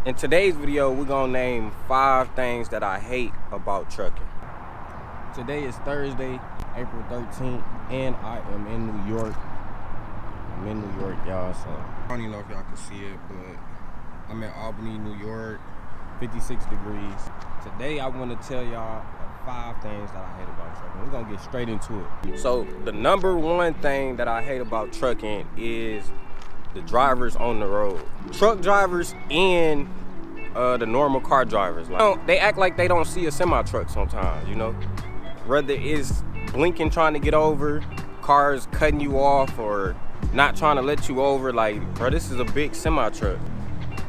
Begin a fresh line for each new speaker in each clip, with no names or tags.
In today's video, we're gonna name 5 things that I hate about trucking. Today is Thursday, April 13th, and I am in New York. I'm in New York, y'all, so I don't even know if y'all can see it, but I'm in Albany, New York, 56 degrees. Today, I want to tell y'all 5 things that I hate about trucking. We're gonna get straight into it. So, the number one thing that I hate about trucking is the drivers on the road. Truck drivers and the normal car drivers. Like, they act like they don't see a semi-truck sometimes, you know? Whether it's blinking trying to get over, cars cutting you off, or not trying to let you over. Like, bro, this is a big semi-truck.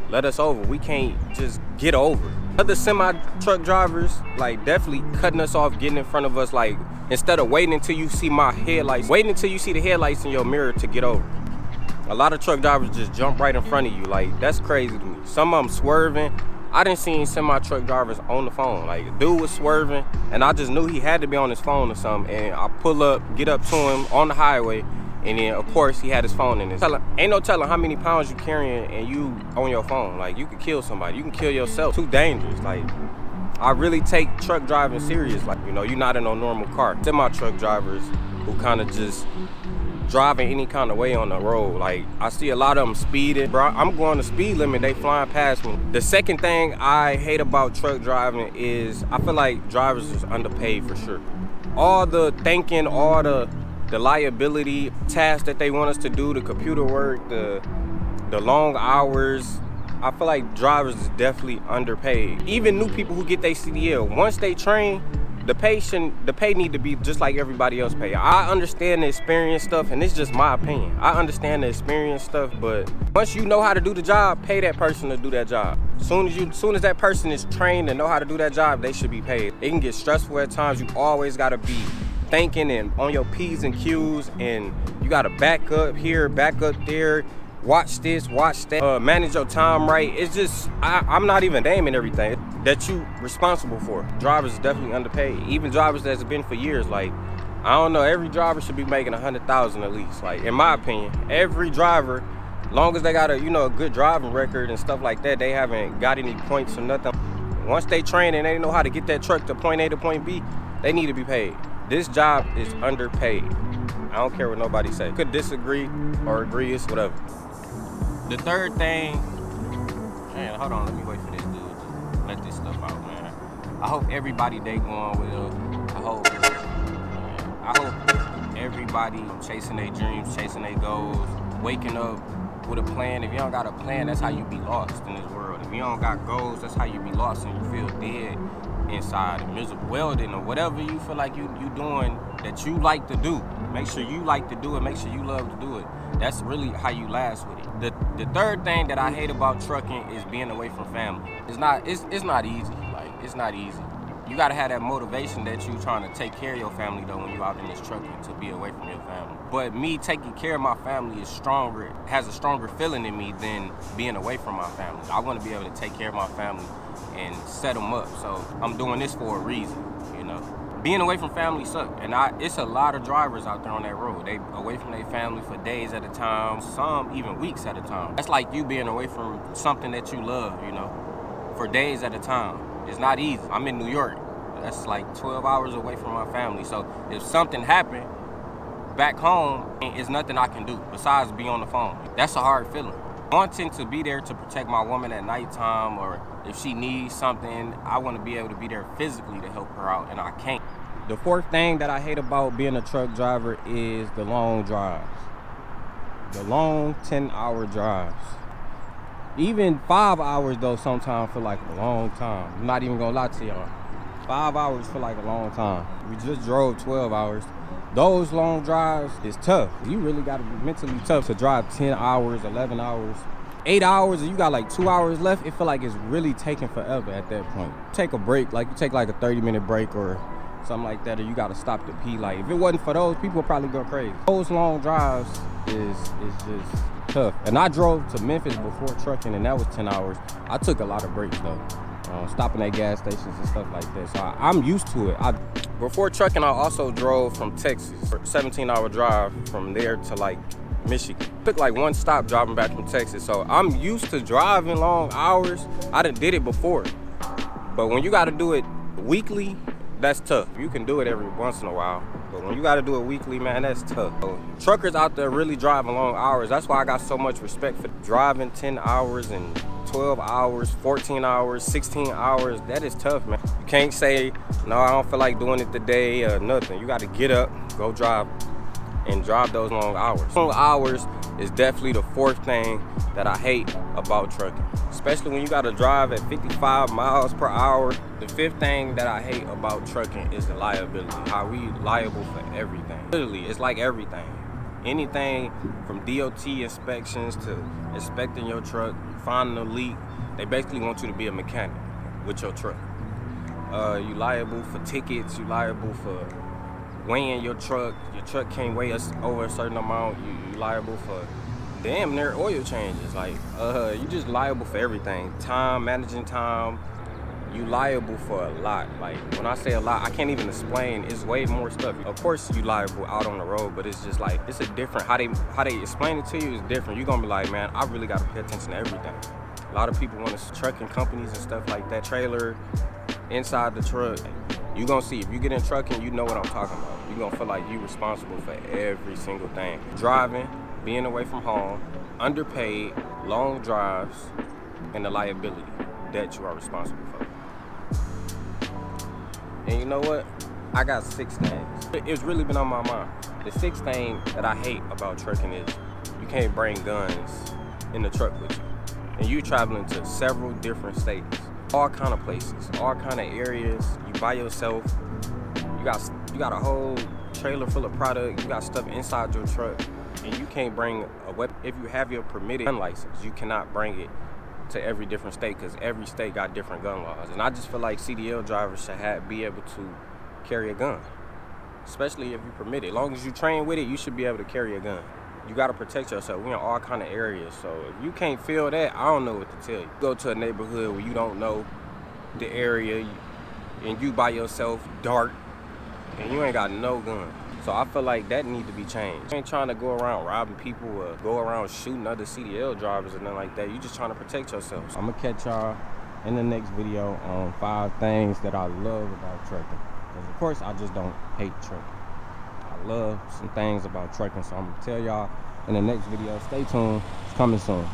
Let us over. We can't just get over. Other semi-truck drivers, like, definitely cutting us off, getting in front of us, like, instead of waiting until you see my headlights, waiting until you see the headlights in your mirror to get over. A lot of truck drivers just jump right in front of you. Like, that's crazy to me. Some of them swerving. I done seen semi-truck drivers on the phone. Like, a dude was swerving, and I just knew he had to be on his phone or something. And I pull up, get up to him on the highway, and then, of course, he had his phone in his. Ain't no telling how many pounds you carrying and you on your phone. Like, you could kill somebody. You can kill yourself. Too dangerous. Like, I really take truck driving serious. Like, you know, you're not in no normal car. Semi-truck drivers who kind of just driving any kind of way on the road. Like, I see a lot of them speeding. Bro, I'm going the speed limit, they flying past me. The second thing I hate about truck driving is I feel like drivers is underpaid for sure. All the thinking, all the liability tasks that they want us to do, the computer work, the long hours, I feel like drivers is definitely underpaid. Even new people who get their CDL, once they train, the pay need to be just like everybody else pay. I understand the experience stuff, and it's just my opinion. I understand the experience stuff, but once you know how to do the job, pay that person to do that job. Soon as that person is trained and know how to do that job, they should be paid. It can get stressful at times. You always gotta be thinking and on your P's and Q's, and you gotta back up here, back up there, watch this, watch that, manage your time right. It's just, I'm not even naming everything that you responsible for. Drivers is definitely underpaid. Even drivers that's been for years. Like, I don't know, every driver should be making 100,000 at least. Like, in my opinion, every driver, long as they got a good driving record and stuff like that, they haven't got any points or nothing. Once they train and they know how to get that truck to point A to point B, they need to be paid. This job is underpaid. I don't care what nobody say. Could disagree or agree, it's whatever. The third thing, man, hold on, let me wait for this dude to let this stuff out, man. I hope everybody day going well. I hope everybody chasing their dreams, chasing their goals, waking up with a plan. If you don't got a plan, that's how you be lost in this world. If you don't got goals, that's how you be lost and you feel dead inside and miserable. Welding or whatever you feel like you doing that you like to do. Make sure you like to do it. Make sure you love to do it. That's really how you last with it. The third thing that I hate about trucking is being away from family. It's not easy. Like, it's not easy. You gotta have that motivation that you trying to take care of your family though when you out in this trucking, to be away from your family. But me taking care of my family is stronger, has a stronger feeling in me than being away from my family. I want to be able to take care of my family and set them up. So I'm doing this for a reason, you know. Being away from family sucks, and it's a lot of drivers out there on that road. They away from their family for days at a time, some even weeks at a time. That's like you being away from something that you love, you know, for days at a time. It's not easy. I'm in New York. That's like 12 hours away from my family. So if something happened back home, there's nothing I can do besides be on the phone. That's a hard feeling. Wanting to be there to protect my woman at nighttime, or if she needs something, I want to be able to be there physically to help her out, and I can't. The fourth thing that I hate about being a truck driver is the long drives. The long 10-hour drives. Even 5 hours though sometimes feel like a long time. I'm not even gonna lie to y'all. 5 hours feel like a long time. We just drove 12 hours. Those long drives is tough. You really gotta be mentally tough to drive 10 hours, 11 hours, 8 hours, and you got like 2 hours left. It feel like it's really taking forever at that point. Take a break, like you take like a 30-minute break or something like that, or you gotta stop to pee. Like, if it wasn't for those, people would probably go crazy. Those long drives is just tough. And I drove to Memphis before trucking, and that was 10 hours. I took a lot of breaks though. Stopping at gas stations and stuff like that. So I'm used to it. Before trucking, I also drove from Texas for a 17-hour drive from there to like Michigan. Took like one stop driving back from Texas, so I'm used to driving long hours. I done did it before, but when you got to do it weekly, that's tough. You can do it every once in a while, but when you got to do it weekly, man, that's tough. So, truckers out there really driving long hours. That's why I got so much respect for driving 10 hours and 12 hours, 14 hours, 16 hours. That is tough, man. You can't say, no, I don't feel like doing it today or nothing. You got to get up, go drive, and drive those long hours. Long hours is definitely the fourth thing that I hate about trucking, especially when you got to drive at 55 miles per hour. The fifth thing that I hate about trucking is the liability, how we liable for everything. Literally, it's like everything. Anything from DOT inspections to inspecting your truck, finding a leak. They basically want you to be a mechanic with your truck. You liable for tickets, you liable for weighing your truck can't weigh us over a certain amount. You liable for damn near oil changes. Like, you just liable for everything. Time, managing time. You liable for a lot. Like, when I say a lot, I can't even explain. It's way more stuff. Of course you liable out on the road, but it's just like, it's a different, how they explain it to you is different. You're gonna be like, man, I really gotta pay attention to everything. A lot of people want to trucking companies and stuff like that. Trailer, inside the truck. You gonna see, if you get in trucking, you know what I'm talking about. You gonna feel like you responsible for every single thing. Driving, being away from home, underpaid, long drives, and the liability that you are responsible for. And you know what? I got 6 things. It's really been on my mind. The 6th thing that I hate about trucking is you can't bring guns in the truck with you. And you traveling to several different states, all kind of places, all kind of areas. You by yourself. You got a whole trailer full of product. You got stuff inside your truck, and you can't bring a weapon. If you have your permitted gun license, you cannot bring it to every different state because every state got different gun laws. And I just feel like CDL drivers should be able to carry a gun, especially if you permit it. As long as you train with it, you should be able to carry a gun. You got to protect yourself. We're in all kind of areas, so if you can't feel that, I don't know what to tell you. Go to a neighborhood where you don't know the area, and you by yourself, dark, and you ain't got no gun. So I feel like that needs to be changed. You ain't trying to go around robbing people or go around shooting other CDL drivers or nothing like that. You just trying to protect yourself. I'm gonna catch y'all in the next video on 5 things that I love about trucking. Because of course I just don't hate trucking. I love some things about trucking, so I'm gonna tell y'all in the next video. Stay tuned, it's coming soon.